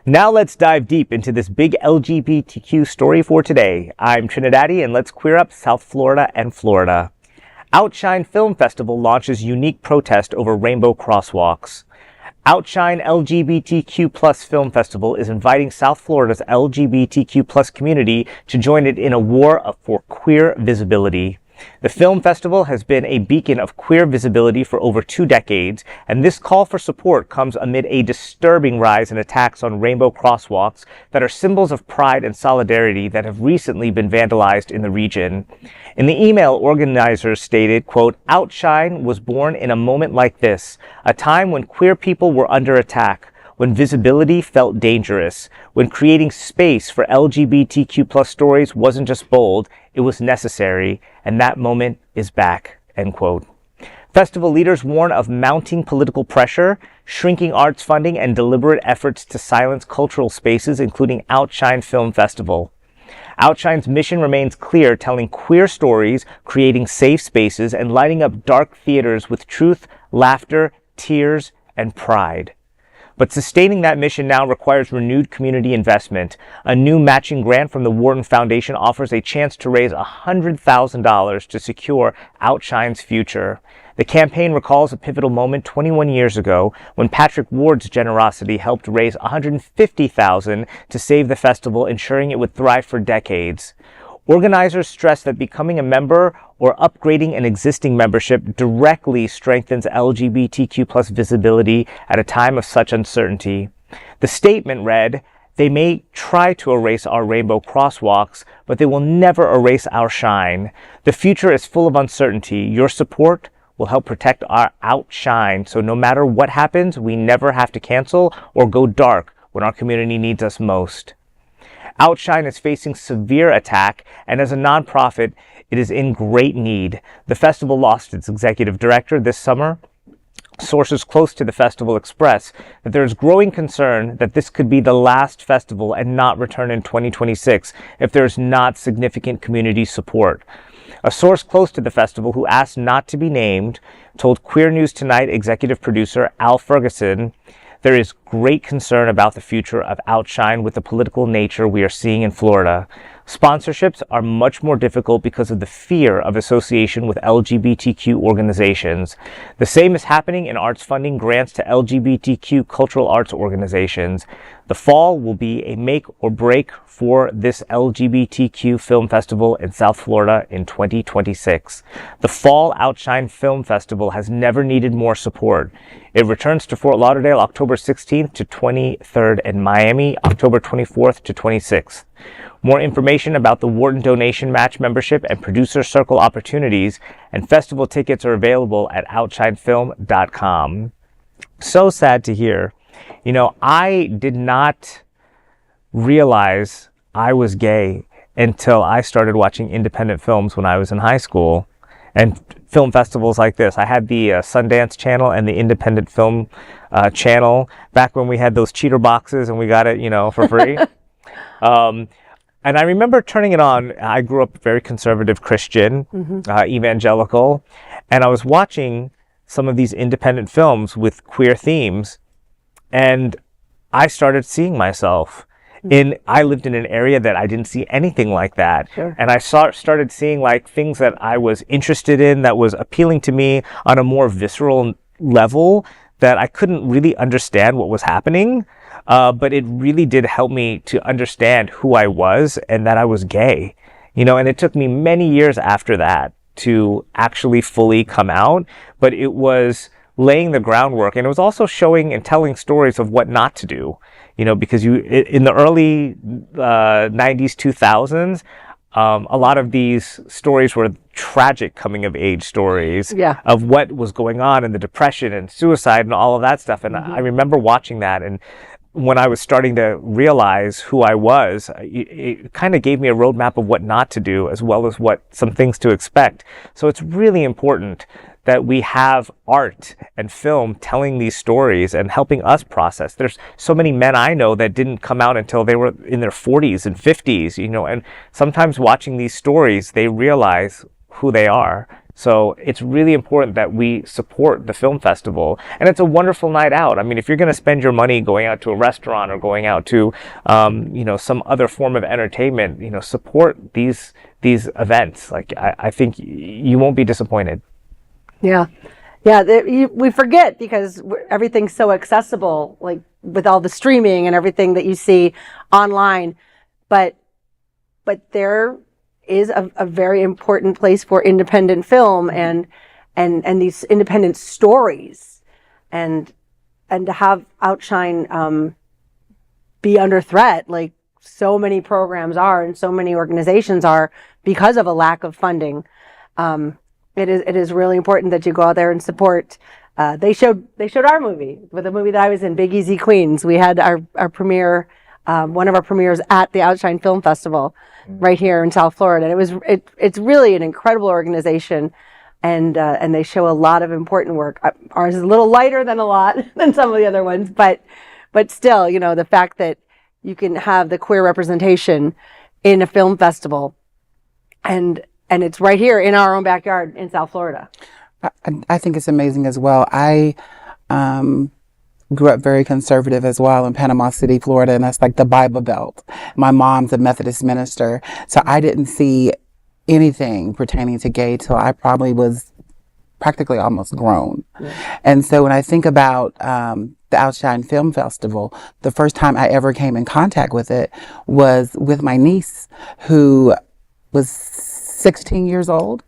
Now let's dive deep into this big LGBTQ story for today. I'm Trinidadi, and let's queer up South Florida and Florida. Outshine Film Festival launches unique protest over rainbow crosswalks. Outshine LGBTQ Film Festival is inviting South Florida's LGBTQ community to join it in a war for queer visibility. The film festival has been a beacon of queer visibility for over 2 decades, and this call for support comes amid a disturbing rise in attacks on rainbow crosswalks that are symbols of pride and solidarity that have recently been vandalized in the region. In the email, organizers stated, quote, "Outshine was born in a moment like this, a time when queer people were under attack, when visibility felt dangerous, when creating space for LGBTQ stories wasn't just bold, it was necessary, and that moment is back," end quote. Festival leaders warn of mounting political pressure, shrinking arts funding, and deliberate efforts to silence cultural spaces, including Outshine Film Festival. Outshine's mission remains clear, telling queer stories, creating safe spaces, and lighting up dark theaters with truth, laughter, tears, and pride. But sustaining that mission now requires renewed community investment. A new matching grant from the Wharton Foundation offers a chance to raise $100,000 to secure Outshine's future. The campaign recalls a pivotal moment 21 years ago when Patrick Ward's generosity helped raise $150,000 to save the festival, ensuring it would thrive for decades. Organizers stress that becoming a member or upgrading an existing membership directly strengthens LGBTQ visibility at a time of such uncertainty. The statement read, "They may try to erase our rainbow crosswalks, but they will never erase our shine. The future is full of uncertainty. Your support will help protect our outshine, so no matter what happens, we never have to cancel or go dark when our community needs us most." Outshine is facing severe attack, and as a nonprofit, it is in great need. The festival lost its executive director this summer. Sources close to the festival express that there is growing concern that this could be the last festival and not return in 2026 if there is not significant community support. A source close to the festival, who asked not to be named, told Queer News Tonight executive producer Al Ferguson, "There is great concern about the future of Outshine with the political nature we are seeing in Florida. Sponsorships are much more difficult because of the fear of association with LGBTQ organizations. The same is happening in arts funding grants to LGBTQ cultural arts organizations. The fall will be a make or break for this LGBTQ film festival in South Florida in 2026. The Fall Outshine Film Festival has never needed more support. It returns to Fort Lauderdale October 16th to 23rd and Miami October 24th to 26th. More information about the Wharton Donation Match membership and producer circle opportunities and festival tickets are available at outshinefilm.com. So sad to hear. You know, I did not realize I was gay until I started watching independent films when I was in high school and film festivals like this. I had the Sundance channel and the independent film channel back when we had those cheater boxes and we got it, for free. And I remember turning it on. I grew up very conservative Christian, evangelical, and I was watching some of these independent films with queer themes, and I started seeing myself. I lived in an area that I didn't see anything like that. Sure. And I started seeing like things that I was interested in that was appealing to me on a more visceral level that I couldn't really understand what was happening. But it really did help me to understand who I was and that I was gay, and it took me many years after that to actually fully come out, but it was laying the groundwork, and it was also showing and telling stories of what not to do, because in the early 90s, 2000s, a lot of these stories were tragic coming of age stories of what was going on and the depression and suicide and all of that stuff. And I remember watching that, and when I was starting to realize who I was, it kind of gave me a roadmap of what not to do, as well as some things to expect. So it's really important that we have art and film telling these stories and helping us process. There's so many men I know that didn't come out until they were in their 40s and 50s, and sometimes watching these stories, they realize who they are. So it's really important that we support the film festival, and it's a wonderful night out. I mean, if you're going to spend your money going out to a restaurant or going out to, some other form of entertainment, support these events. Like, I think you won't be disappointed. Yeah. We forget because everything's so accessible, like with all the streaming and everything that you see online, but there is a very important place for independent film and these independent stories, and to have Outshine be under threat, like so many programs are and so many organizations are, because of a lack of funding. It is really important that you go out there and support. They showed our movie, with the movie that I was in, Big Easy Queens. We had our premiere, one of our premieres at the Outshine Film Festival right here in South Florida. And it's really an incredible organization, and they show a lot of important work. Ours is a little lighter than than some of the other ones, but still, the fact that you can have the queer representation in a film festival, and it's right here in our own backyard in South Florida. I think it's amazing as well. I grew up very conservative as well in Panama City, Florida, and that's like the Bible Belt. My mom's a Methodist minister, so I didn't see anything pertaining to gay till I probably was practically almost grown. Yeah. And so when I think about the Outshine Film Festival, the first time I ever came in contact with it was with my niece, who was 16 years old.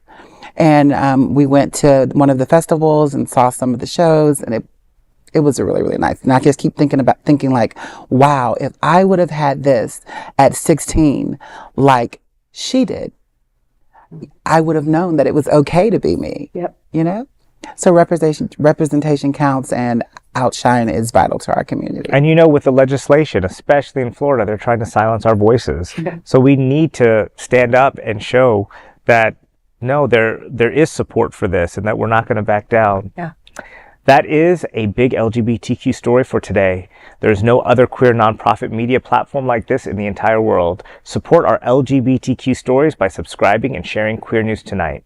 And we went to one of the festivals and saw some of the shows, and it was really, really nice. And I just keep thinking like, wow, if I would have had this at 16, like she did, I would have known that it was okay to be me. Yep. So representation counts, and Outshine is vital to our community. And with the legislation, especially in Florida, they're trying to silence our voices. So we need to stand up and show that no, there is support for this, and that we're not going to back down. Yeah. That is a big LGBTQ story for today. There is no other queer nonprofit media platform like this in the entire world. Support our LGBTQ stories by subscribing and sharing Queer News Tonight.